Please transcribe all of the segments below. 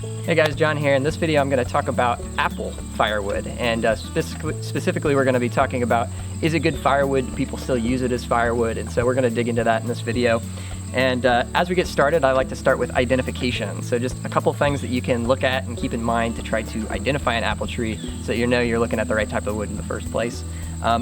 Hey guys, John here. In this video I'm going to talk about apple firewood, and specifically we're going to be talking about, is it good firewood? Do people still use it as firewood? And so we're going to dig into that in this video. And as we get started, I like to start with identification. So just a couple things that you can look at and keep in mind to try to identify an apple tree so that you know you're looking at the right type of wood in the first place.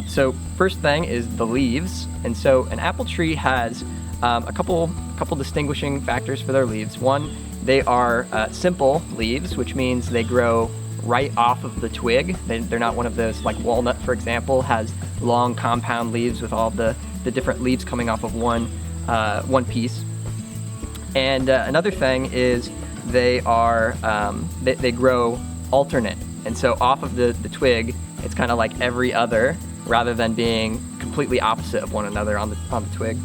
So first thing is the leaves. And so an apple tree has a couple distinguishing factors for their leaves. One, they are simple leaves, which means they grow right off of the twig. They're not one of those, like walnut, for example, has long compound leaves with all the different leaves coming off of one piece. And another thing is they are they grow alternate, and so off of the twig, it's kind of like every other, rather than being completely opposite of one another on the twig.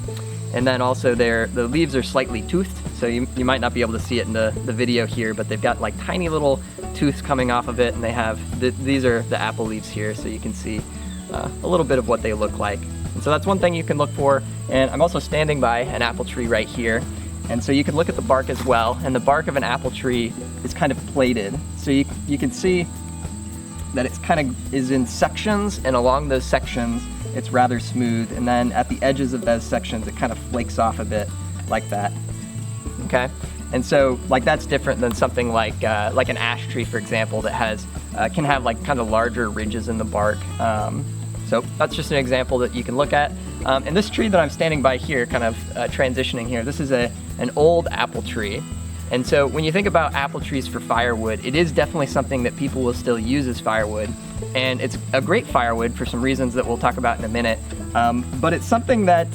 And then also the leaves are slightly toothed, so you might not be able to see it in the video here, but they've got like tiny little tooths coming off of it, and they have, these are the apple leaves here, so you can see a little bit of what they look like. And so that's one thing you can look for. And I'm also standing by an apple tree right here, and so you can look at the bark as well, and the bark of an apple tree is kind of plated. So you can see that it's kind of is in sections, and along those sections it's rather smooth, and then at the edges of those sections it kind of flakes off a bit like that. Okay, and so like that's different than something like an ash tree, for example, that has can have like kind of larger ridges in the bark. So that's just an example that you can look at. And this tree that I'm standing by here, kind of transitioning here, this is an old apple tree. And so when you think about apple trees for firewood, it is definitely something that people will still use as firewood. And it's a great firewood for some reasons that we'll talk about in a minute. But it's something that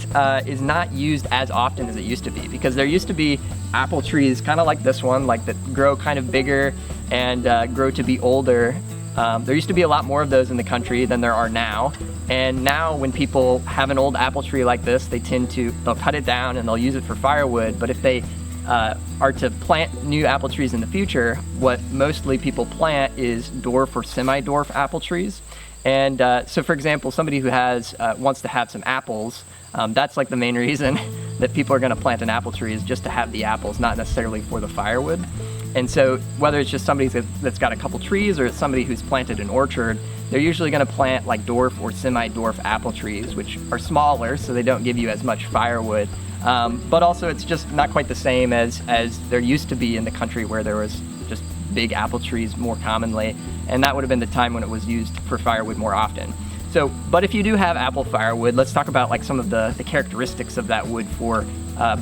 is not used as often as it used to be, because there used to be apple trees kind of like this one, like that grow kind of bigger and grow to be older. There used to be a lot more of those in the country than there are now. And now when people have an old apple tree like this, they'll cut it down and they'll use it for firewood. But if they are to plant new apple trees in the future, what mostly people plant is dwarf or semi-dwarf apple trees. And so for example, somebody who wants to have some apples, that's like the main reason that people are going to plant an apple tree, is just to have the apples, not necessarily for the firewood. And so whether it's just somebody that's got a couple trees, or it's somebody who's planted an orchard, they're usually going to plant like dwarf or semi-dwarf apple trees, which are smaller, so they don't give you as much firewood. But also it's just not quite the same as there used to be in the country, where there was just big apple trees more commonly, and that would have been the time when it was used for firewood more often. So, but if you do have apple firewood, let's talk about like some of the characteristics of that wood for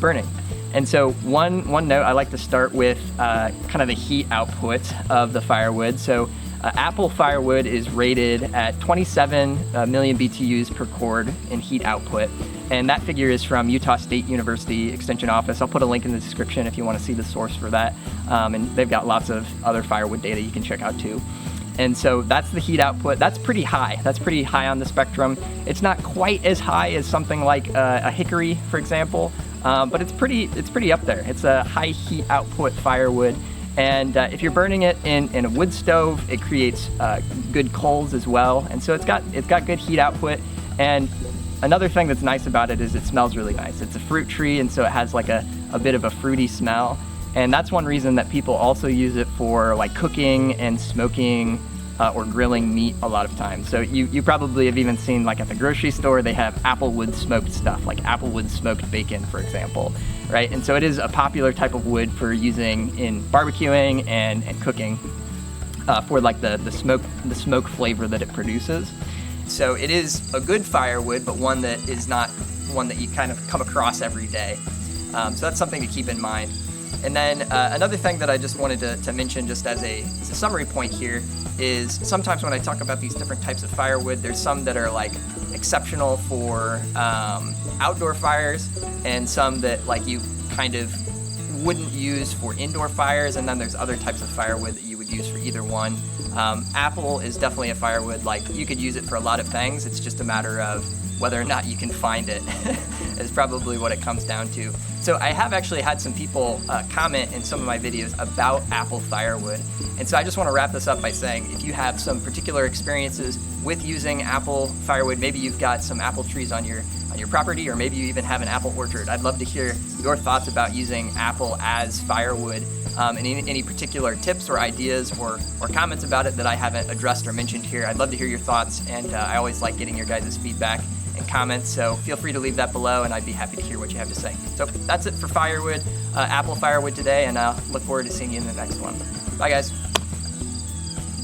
burning. And so one note, I like to start with kind of the heat output of the firewood. So apple firewood is rated at 27 million BTUs per cord in heat output. And that figure is from Utah State University Extension Office. I'll put a link in the description if you want to see the source for that. And they've got lots of other firewood data you can check out too. And so that's the heat output. That's pretty high. That's pretty high on the spectrum. It's not quite as high as something like a hickory, for example, but it's pretty up there. It's a high heat output firewood. And if you're burning it in a wood stove, it creates good coals as well. And so it's got good heat output. And another thing that's nice about it is it smells really nice. It's a fruit tree, and so it has like a bit of a fruity smell. And that's one reason that people also use it for like cooking and smoking or grilling meat a lot of times. So you probably have even seen, like at the grocery store, they have applewood smoked stuff, like applewood smoked bacon, for example, right? And so it is a popular type of wood for using in barbecuing and cooking for like the smoke flavor that it produces. So it is a good firewood, but one that is not one that you kind of come across every day. So that's something to keep in mind. And then another thing that I just wanted to mention, just as a summary point here, is sometimes when I talk about these different types of firewood, there's some that are like exceptional for outdoor fires, and some that like you kind of wouldn't use for indoor fires, and then there's other types of firewood that you would use for either one. Apple is definitely a firewood, like you could use it for a lot of things. It's just a matter of whether or not you can find it is probably what it comes down to. So I have actually had some people comment in some of my videos about apple firewood. And so I just want to wrap this up by saying, if you have some particular experiences with using apple firewood, maybe you've got some apple trees on your on your property, or maybe you even have an apple orchard. I'd love to hear your thoughts about using apple as firewood, and any particular tips or ideas or comments about it that I haven't addressed or mentioned here. I'd love to hear your thoughts, and I always like getting your guys' feedback and comments, so feel free to leave that below, and I'd be happy to hear what you have to say. So that's it for firewood, apple firewood today, and I look forward to seeing you in the next one. Bye, guys.